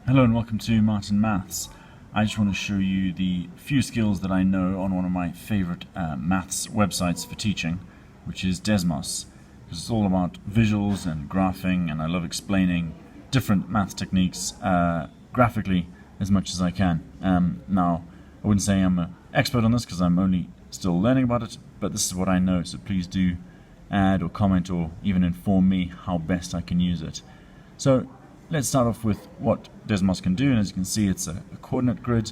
Hello and welcome to Martin Maths. I just want to show you the few skills that I know on one of my favorite maths websites for teaching, which is Desmos. Because it's all about visuals and graphing, and I love explaining different math techniques graphically as much as I can. Now, I wouldn't say I'm an expert on this because I'm only still learning about it, but this is what I know, so please do add or comment or even inform me how best I can use it. So let's start off with what Desmos can do, and as you can see it's a coordinate grid,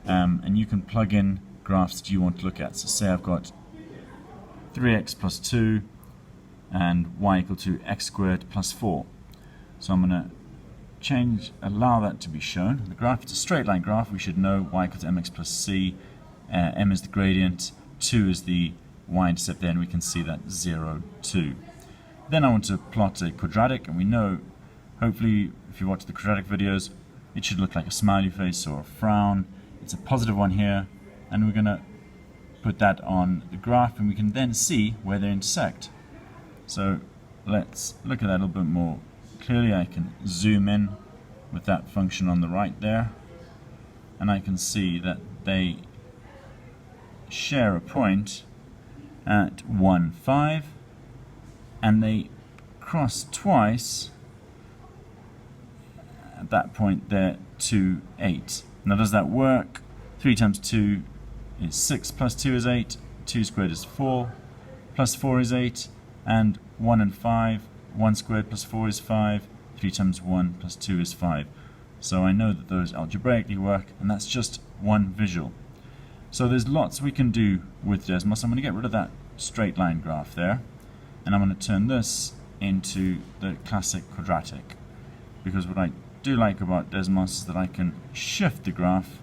and you can plug in graphs that you want to look at. So say I've got 3x plus 2 and y equal to x squared plus 4. So I'm going to allow that to be shown. The graph, it's a straight line graph. We should know y equal to mx plus c, m is the gradient, 2 is the y-intercept there, and we can see that 0, 2. Then I want to plot a quadratic, and we know, hopefully, if you watch the quadratic videos, it should look like a smiley face or a frown. It's a positive one here, and we're going to put that on the graph, and we can then see where they intersect. So let's look at that a little bit more clearly. I can zoom in with that function on the right there, and I can see that they share a point at 1, 5, and they cross twice at that point there, 2, 8. Now does that work? 3 times 2 is 6, plus 2 is 8, 2 squared is 4, plus 4 is 8, and 1 and 5, 1 squared plus 4 is 5, 3 times 1 plus 2 is 5. So I know that those algebraically work, and that's just one visual. So there's lots we can do with Desmos. I'm going to get rid of that straight line graph there, and I'm going to turn this into the classic quadratic, because what I do like about Desmos is that I can shift the graph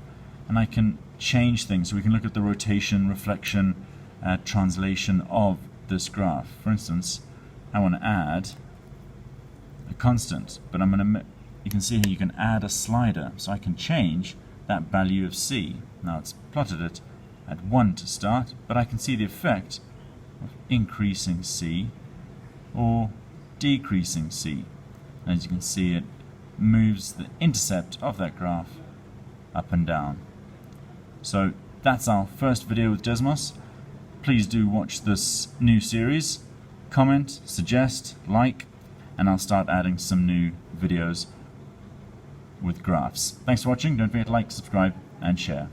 and I can change things. So we can look at the rotation, reflection, translation of this graph. For instance, I want to add a constant, but you can see here you can add a slider, so I can change that value of c. Now it's plotted it at 1 to start, but I can see the effect of increasing c or decreasing c. And as you can see, it moves the intercept of that graph up and down. So that's our first video with Desmos. Please do watch this new series, comment, suggest, like, and I'll start adding some new videos with graphs. Thanks for watching. Don't forget to like, subscribe, and share.